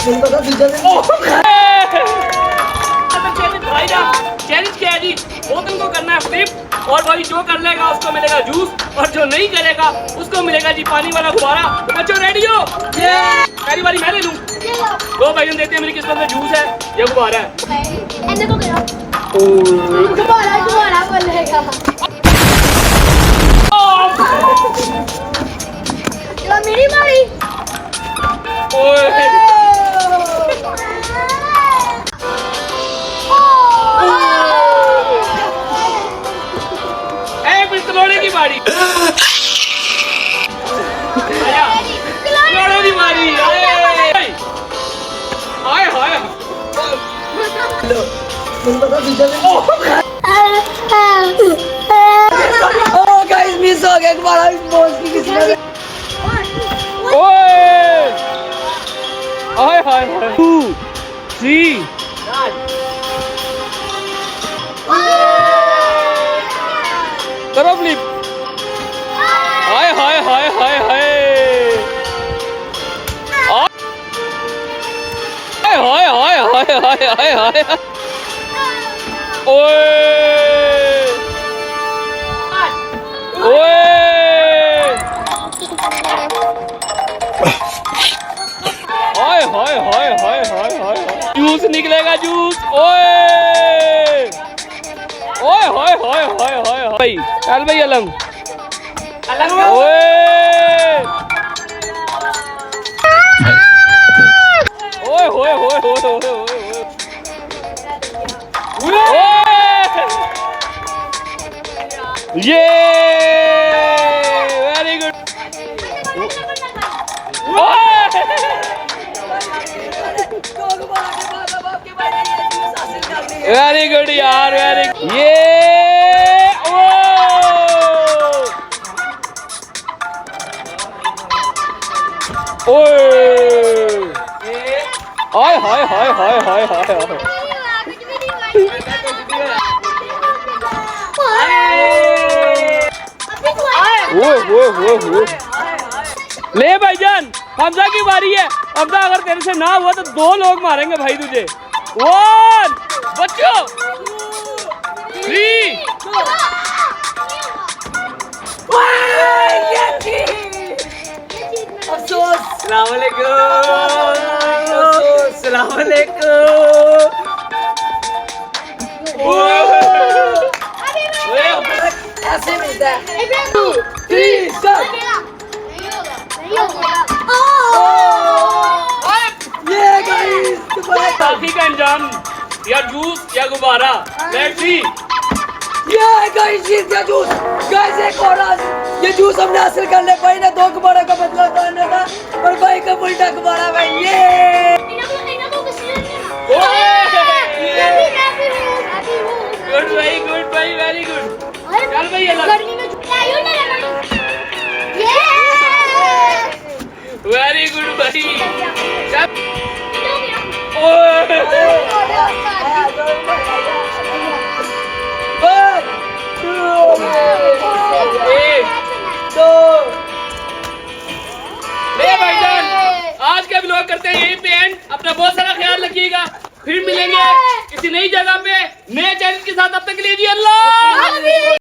Challenge क्या है जी, बोतल को करना है फ्लिप और भाई जो कर लेगा उसको मिलेगा जूस और जो नहीं करेगा उसको मिलेगा जी पानी वाला गुब्बारा। तो बच्चों रेडी हो? पहली बारी मैं ले लूं। दो भाई देखते हैं मेरी किस्मत में जूस है या गुब्बारा है। मेरी बारी। खिलौने की बारी। खिलौने की बारी। हाय हाय गाइस मिस हो गया तुम्हारा बॉस की किसी ने। ओए हाय हाय हाय 2 3 करो फ्लिप। हाय हाय हाय हाय हाय हाय हाय हाय हाय हाय हाय हाय ओए ओए हाय हाय हाय हाय हाय हाय जूस निकलेगा जूस। ओए ओए हाय हाय हाय हाय भाई चल भाई अलंग अलंग ओए ओए होए होए होए होए होए ये वेरी गुड वेरी गुड यार वेरी ये ओए हाय हाय हाय हाय हाय हाय ओए ओए ओए ओए ले भाईजान हमजा की बारी है। हमजा अगर तेरे से ना हुआ तो 2 लोग मारेंगे भाई तुझे। 1 बच्चों 3 अफसोस। अस्सलाम वालेकुम। अस्सलाम वालेकुम। ऐसे मिलता है 2 3 स्टार्ट। ये गाइस बाकी का अंजाम या जूस या गुब्बारा। Let's see. ये गाइस ये जूस गाइस एक और ये जूस हमने हासिल कर ले। भाई ने 2 गुब्बारा का बदला उतारना था और भाई का उल्टा गुब्बारा भाई। ये गुड भाई गुड भाई वेरी गुड। चल भाई अलग वेरी गुड भाई। चल भाईजान आज का व्लॉग करते हैं यहीं पे एंड। अपना बहुत सारा ख्याल रखिएगा। फिर मिलेंगे किसी नई जगह पे नए चैलेंज के साथ। अब तक के लिए जी अल्लाह।